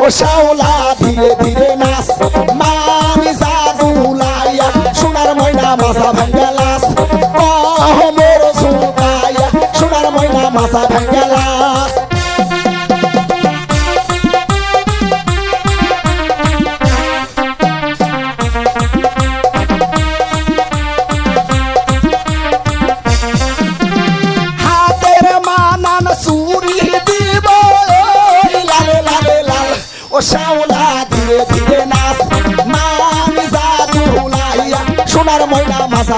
ও শাওলা ধীরে ধীরে নাচ মামি জাদুলাইয়া সোনার ময়না মাথা ভাঙ্গালাস মোর সুতাইয়া সোনার ময়না মাথা ভাঙ্গালাস হাতের মানান চুরি দিব লালে লালে লাল ও শাওলা ধীরে ধীরে নাচ মামি জাদুলাইয়া সোনার ময়না মাথা